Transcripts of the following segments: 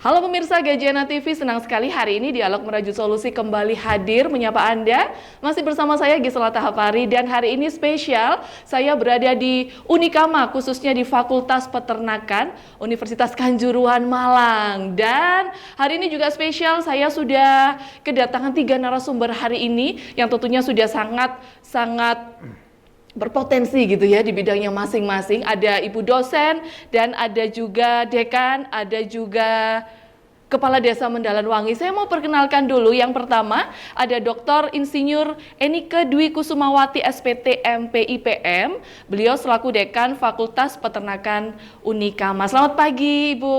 Halo pemirsa Gajana TV, senang sekali hari ini Dialog Merajut Solusi kembali hadir menyapa Anda. Masih bersama saya Gisela Tahapari dan hari ini spesial saya berada di Unikama, khususnya di Fakultas Peternakan Universitas Kanjuruhan Malang. Dan hari ini juga spesial, saya sudah kedatangan 3 narasumber hari ini yang tentunya sudah sangat berpotensi gitu ya di bidangnya masing-masing. Ada ibu dosen dan ada juga dekan, ada juga Kepala Desa Mendalan Wangi. Saya mau perkenalkan dulu. Yang pertama ada Dr. Insinyur Enike Dwi Kusumawati SPT MPIPM. Beliau selaku Dekan Fakultas Peternakan Unikama. Selamat pagi Ibu.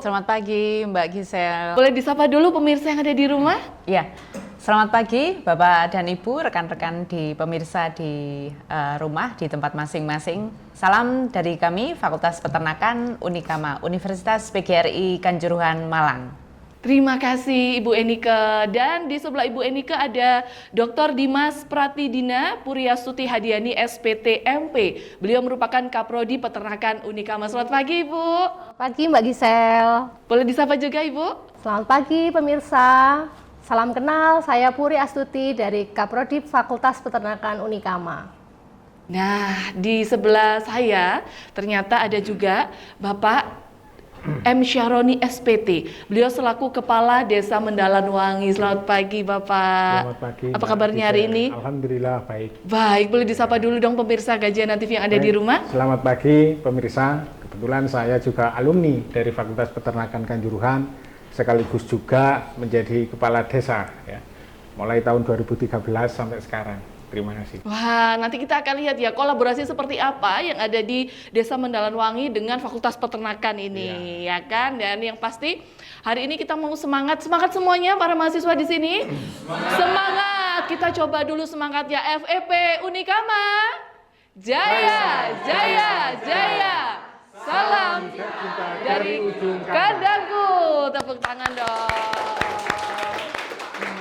Selamat pagi Mbak Gisel. Boleh disapa dulu pemirsa yang ada di rumah? Iya. Selamat pagi Bapak dan Ibu, rekan-rekan di pemirsa di rumah, di tempat masing-masing. Salam dari kami Fakultas Peternakan Unikama, Universitas PGRI Kanjuruhan Malang. Terima kasih Ibu Enike. Dan di sebelah Ibu Enike ada Dr. Dimas Pratidina Puryastuti Hadiani SPT MP. Beliau merupakan Kaprodi Peternakan Unikama. Selamat pagi Ibu. Pagi Mbak Gisel. Boleh disapa juga Ibu? Selamat pagi pemirsa. Salam kenal, saya Puri Astuti dari Kaprodi Fakultas Peternakan Unikama. Nah, di sebelah saya ternyata ada juga Bapak M. Syaroni SPT. Beliau selaku Kepala Desa Mendalan Wangi. Selamat pagi Bapak. Selamat pagi. Apa kabarnya hari ini? Alhamdulillah baik. Baik, boleh disapa dulu dong pemirsa Gajana TV yang ada di rumah. Selamat pagi pemirsa. Kebetulan saya juga alumni dari Fakultas Peternakan Kanjuruhan, sekaligus juga menjadi kepala desa ya, mulai tahun 2013 sampai sekarang. Terima kasih. Wah, nanti kita akan lihat ya kolaborasi seperti apa yang ada di Desa Mendalan Wangi dengan Fakultas Peternakan ini, ya kan? Dan yang pasti hari ini kita mau semangat semuanya para mahasiswa di sini. Semangat. Kita coba dulu semangatnya FEP Unikama. Jaya, jaya, jaya. Salam dari kandangku. Tepuk tangan dong.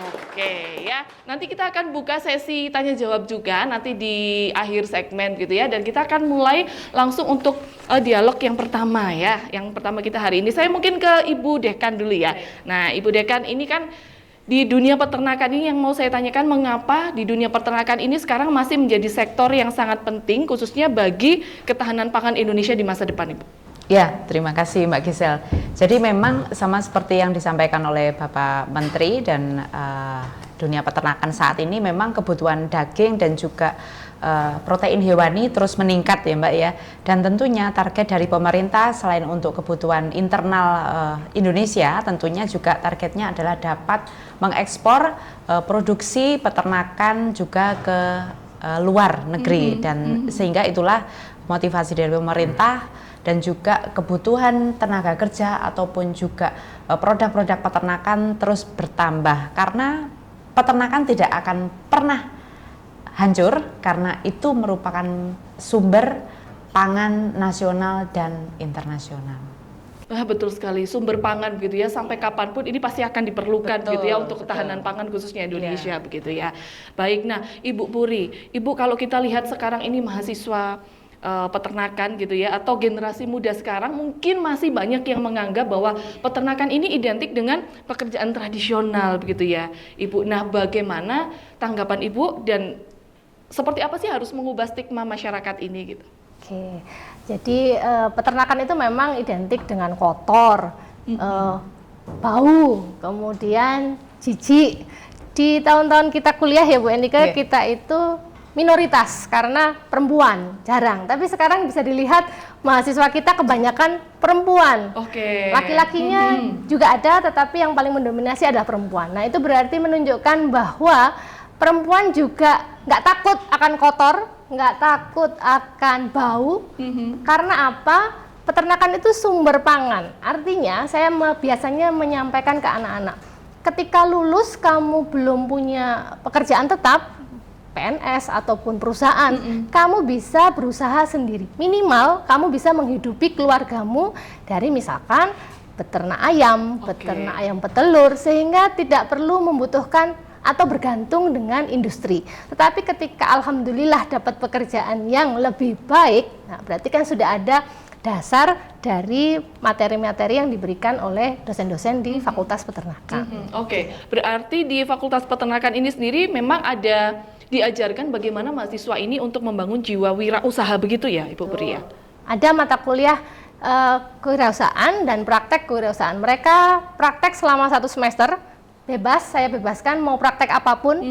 Oke ya, nanti kita akan buka sesi tanya jawab juga nanti di akhir segmen gitu ya. Dan kita akan mulai langsung untuk dialog yang pertama ya. Yang pertama kita hari ini, saya mungkin ke Ibu Dekan dulu ya. Nah Ibu Dekan ini kan di dunia peternakan ini yang mau saya tanyakan, mengapa di dunia peternakan ini sekarang masih menjadi sektor yang sangat penting khususnya bagi ketahanan pangan Indonesia di masa depan Ibu? Ya, terima kasih Mbak Gisel. Jadi memang sama seperti yang disampaikan oleh Bapak Menteri dan dunia peternakan saat ini memang kebutuhan daging dan juga protein hewani terus meningkat ya Mbak ya. Dan tentunya target dari pemerintah selain untuk kebutuhan internal Indonesia, tentunya juga targetnya adalah dapat mengekspor produksi peternakan juga ke luar negeri. Dan sehingga itulah motivasi dari pemerintah dan juga kebutuhan tenaga kerja ataupun juga produk-produk peternakan terus bertambah, karena peternakan tidak akan pernah hancur karena itu merupakan sumber pangan nasional dan internasional. Wah, betul sekali, sumber pangan begitu ya, sampai kapanpun ini pasti akan diperlukan gitu ya untuk ketahanan pangan khususnya Indonesia begitu ya. Baik, nah Ibu Puri, Ibu kalau kita lihat sekarang ini mahasiswa peternakan gitu ya, atau generasi muda sekarang mungkin masih banyak yang menganggap bahwa peternakan ini identik dengan pekerjaan tradisional begitu ya Ibu. Nah bagaimana tanggapan Ibu dan seperti apa sih harus mengubah stigma masyarakat ini gitu? Oke, jadi peternakan itu memang identik dengan kotor, bau, kemudian jijik. Di tahun-tahun kita kuliah ya Bu Enike, kita itu minoritas karena perempuan, jarang. Tapi sekarang bisa dilihat mahasiswa kita kebanyakan perempuan. Oke. Laki-lakinya juga ada, tetapi yang paling mendominasi adalah perempuan. Nah itu berarti menunjukkan bahwa perempuan juga nggak takut akan kotor, nggak takut akan bau. Karena apa? Peternakan itu sumber pangan. Artinya saya biasanya menyampaikan ke anak-anak, ketika lulus kamu belum punya pekerjaan tetap, PNS ataupun perusahaan, kamu bisa berusaha sendiri. Minimal kamu bisa menghidupi keluargamu dari misalkan beternak ayam, beternak ayam petelur, sehingga tidak perlu membutuhkan atau bergantung dengan industri. Tetapi ketika alhamdulillah dapat pekerjaan yang lebih baik, nah berarti kan sudah ada dasar dari materi-materi yang diberikan oleh dosen-dosen di Fakultas Peternakan. Oke, berarti di Fakultas Peternakan ini sendiri memang ada diajarkan bagaimana mahasiswa ini untuk membangun jiwa wirausaha begitu ya, Ibu Puri ya? Ada mata kuliah kewirausahaan dan praktek kewirausahaan. Mereka praktek selama 1 semester, bebas, saya bebaskan mau praktek apapun,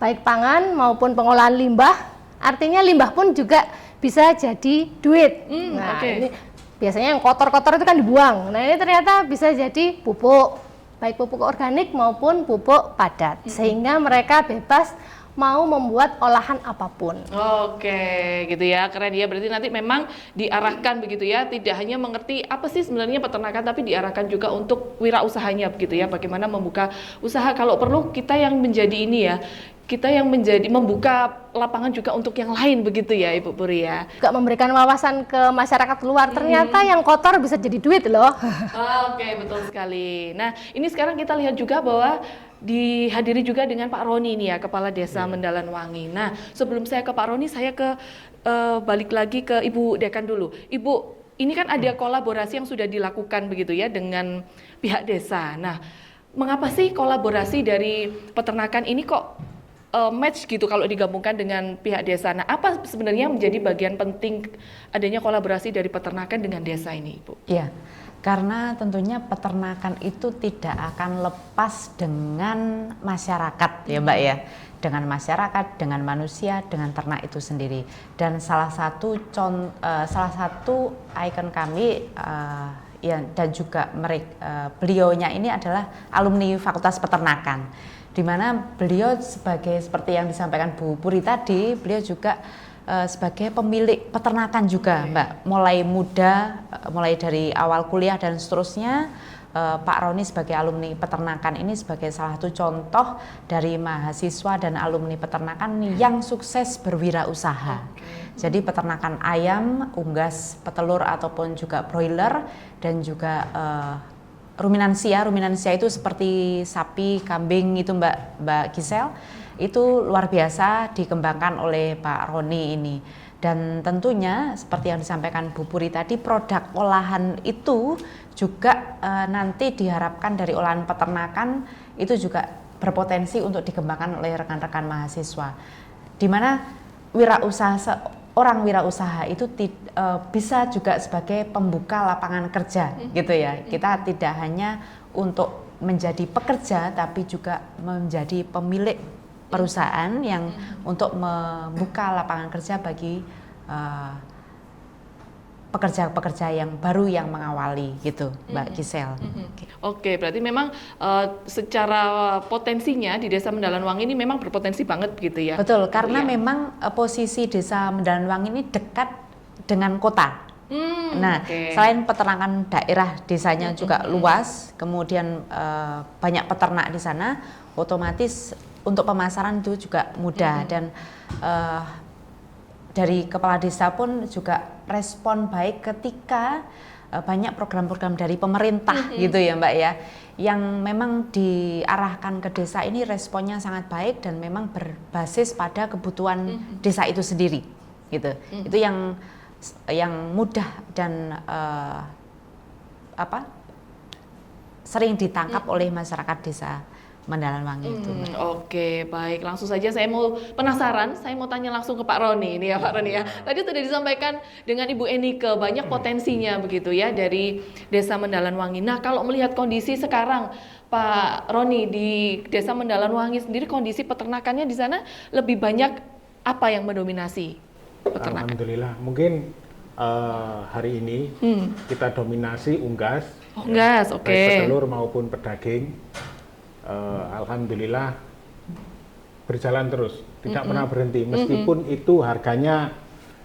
baik pangan maupun pengolahan limbah. Artinya limbah pun juga bisa jadi duit. Nah, ini biasanya yang kotor-kotor itu kan dibuang. Nah, ini ternyata bisa jadi pupuk, baik pupuk organik maupun pupuk padat. Sehingga mereka bebas mau membuat olahan apapun. Oke, gitu ya, keren ya. Berarti nanti memang diarahkan begitu ya, tidak hanya mengerti apa sih sebenarnya peternakan, tapi diarahkan juga untuk wirausahanya begitu ya, bagaimana membuka usaha. Kalau perlu kita yang menjadi ini ya, kita yang menjadi membuka lapangan juga untuk yang lain begitu ya, Ibu Puri ya. Juga memberikan wawasan ke masyarakat luar, ternyata yang kotor bisa jadi duit loh. Oke, betul sekali. Nah, ini sekarang kita lihat juga bahwa dihadiri juga dengan Pak Roni nih ya, Kepala Desa Mendalan Wangi. Nah, sebelum saya ke Pak Roni, saya balik lagi ke Ibu Dekan dulu. Ibu, ini kan ada kolaborasi yang sudah dilakukan begitu ya dengan pihak desa. Nah, mengapa sih kolaborasi dari peternakan ini kok match gitu kalau digabungkan dengan pihak desa? Nah, apa sebenarnya menjadi bagian penting adanya kolaborasi dari peternakan dengan desa ini, Ibu? Iya, karena tentunya peternakan itu tidak akan lepas dengan masyarakat ya Mbak ya, dengan masyarakat, dengan manusia, dengan ternak itu sendiri. Dan salah satu ikon kami ya, dan juga beliaunya ini adalah alumni Fakultas Peternakan, di mana beliau seperti yang disampaikan Bu Puri tadi, beliau juga sebagai pemilik peternakan juga Mbak, mulai muda, mulai dari awal kuliah dan seterusnya. Pak Roni sebagai alumni peternakan ini sebagai salah satu contoh dari mahasiswa dan alumni peternakan yang sukses berwirausaha. Jadi peternakan ayam, unggas, petelur ataupun juga broiler, dan juga ruminansia itu seperti sapi, kambing itu Mbak Gisel, itu luar biasa dikembangkan oleh Pak Roni ini. Dan tentunya seperti yang disampaikan Bu Puri tadi, produk olahan itu juga nanti diharapkan dari olahan peternakan itu juga berpotensi untuk dikembangkan oleh rekan-rekan mahasiswa. Di mana orang wirausaha itu bisa juga sebagai pembuka lapangan kerja gitu ya. Kita tidak hanya untuk menjadi pekerja tapi juga menjadi pemilik perusahaan yang untuk membuka lapangan kerja bagi pekerja-pekerja yang baru yang mengawali gitu Mbak Gisel. Oke, berarti memang secara potensinya di Desa Mendalan Wangi ini memang berpotensi banget gitu ya. Betul, karena memang posisi Desa Mendalan Wangi ini dekat dengan kota. Selain peternakan daerah desanya juga luas, kemudian banyak peternak di sana, otomatis untuk pemasaran itu juga mudah. Dan dari kepala desa pun juga respon baik ketika banyak program-program dari pemerintah gitu ya Mbak ya, yang memang diarahkan ke desa ini responnya sangat baik dan memang berbasis pada kebutuhan desa itu sendiri gitu. Itu yang mudah dan sering ditangkap oleh masyarakat desa Mendalan Wangi itu. Oke, baik. Langsung saja saya mau tanya langsung ke Pak Roni ini ya Pak Roni ya. Tadi sudah disampaikan dengan Ibu Enike banyak potensinya begitu ya dari Desa Mendalan Wangi. Nah, kalau melihat kondisi sekarang Pak Roni di Desa Mendalan Wangi sendiri, kondisi peternakannya di sana lebih banyak apa yang mendominasi peternakan? Alhamdulillah, mungkin hari ini kita dominasi unggas. Unggas, oke. Baik petelur maupun pedaging. Alhamdulillah berjalan terus, tidak pernah berhenti meskipun itu harganya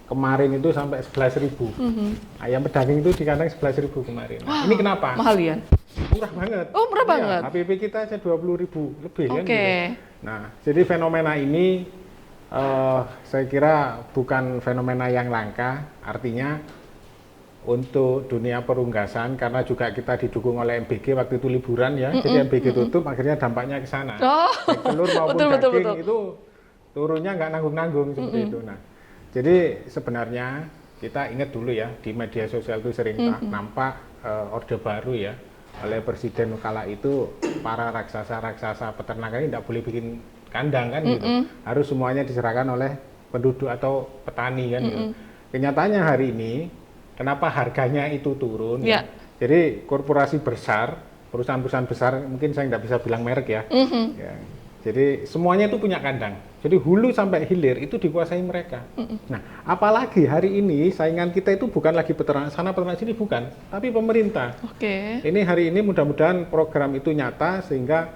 kemarin itu sampai 11.000. Ayam pedaging itu di kandang 11.000 kemarin. Nah, ini kenapa? Mahal ya? Murah banget. Oh, murah banget. HPP kita aja 20.000 lebih kan. Oke. Gitu. Nah, jadi fenomena ini saya kira bukan fenomena yang langka, artinya untuk dunia perunggasan, karena juga kita didukung oleh MBG waktu itu liburan ya, jadi MBG tutup, akhirnya dampaknya ke sana. Baik telur maupun daging itu turunnya nggak nanggung-nanggung seperti itu. Nah, jadi sebenarnya kita ingat dulu ya, di media sosial itu sering nampak orde baru ya, oleh Presiden kala itu, para raksasa-raksasa peternakan ini tidak boleh bikin kandang kan gitu, harus semuanya diserahkan oleh penduduk atau petani kan gitu. Kenyataannya hari ini, kenapa harganya itu turun ya? Jadi korporasi besar, perusahaan-perusahaan besar, mungkin saya nggak bisa bilang merek ya, ya. Jadi semuanya itu punya kandang. Jadi hulu sampai hilir itu dikuasai mereka. Nah, apalagi hari ini saingan kita itu bukan lagi peternak sana peternak sini, bukan, tapi pemerintah. Ini hari ini mudah-mudahan program itu nyata sehingga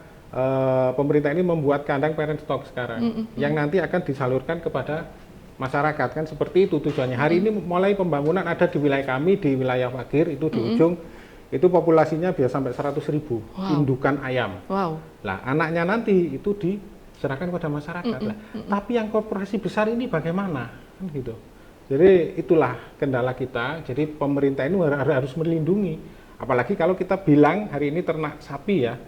pemerintah ini membuat kandang parent stock sekarang, yang nanti akan disalurkan kepada masyarakat, kan seperti itu tujuannya. Hari ini mulai pembangunan ada di wilayah kami, di wilayah Wagir itu di ujung. Itu populasinya biasa sampai 100.000 indukan ayam. Lah anaknya nanti itu diserahkan kepada masyarakat. Lah, tapi yang korporasi besar ini bagaimana? Kan gitu. Jadi itulah kendala kita. Jadi pemerintah ini harus melindungi. Apalagi kalau kita bilang hari ini ternak sapi ya.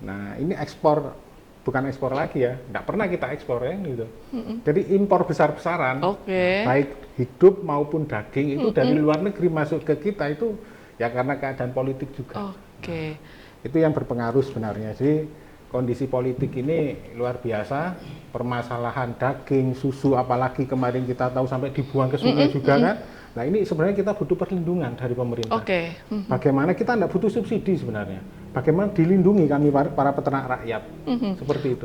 Nah ini ekspor, bukan ekspor lagi ya. Nggak pernah kita ekspor ya gitu. Jadi impor besar-besaran, baik hidup maupun daging itu dari luar negeri masuk ke kita itu ya karena keadaan politik juga. Itu yang berpengaruh sebenarnya. Jadi kondisi politik ini luar biasa. Permasalahan daging, susu, apalagi kemarin kita tahu sampai dibuang ke sungai juga kan. Nah ini sebenarnya kita butuh perlindungan dari pemerintah. Bagaimana kita tidak butuh subsidi sebenarnya. Bagaimana dilindungi kami para peternak rakyat. Seperti itu.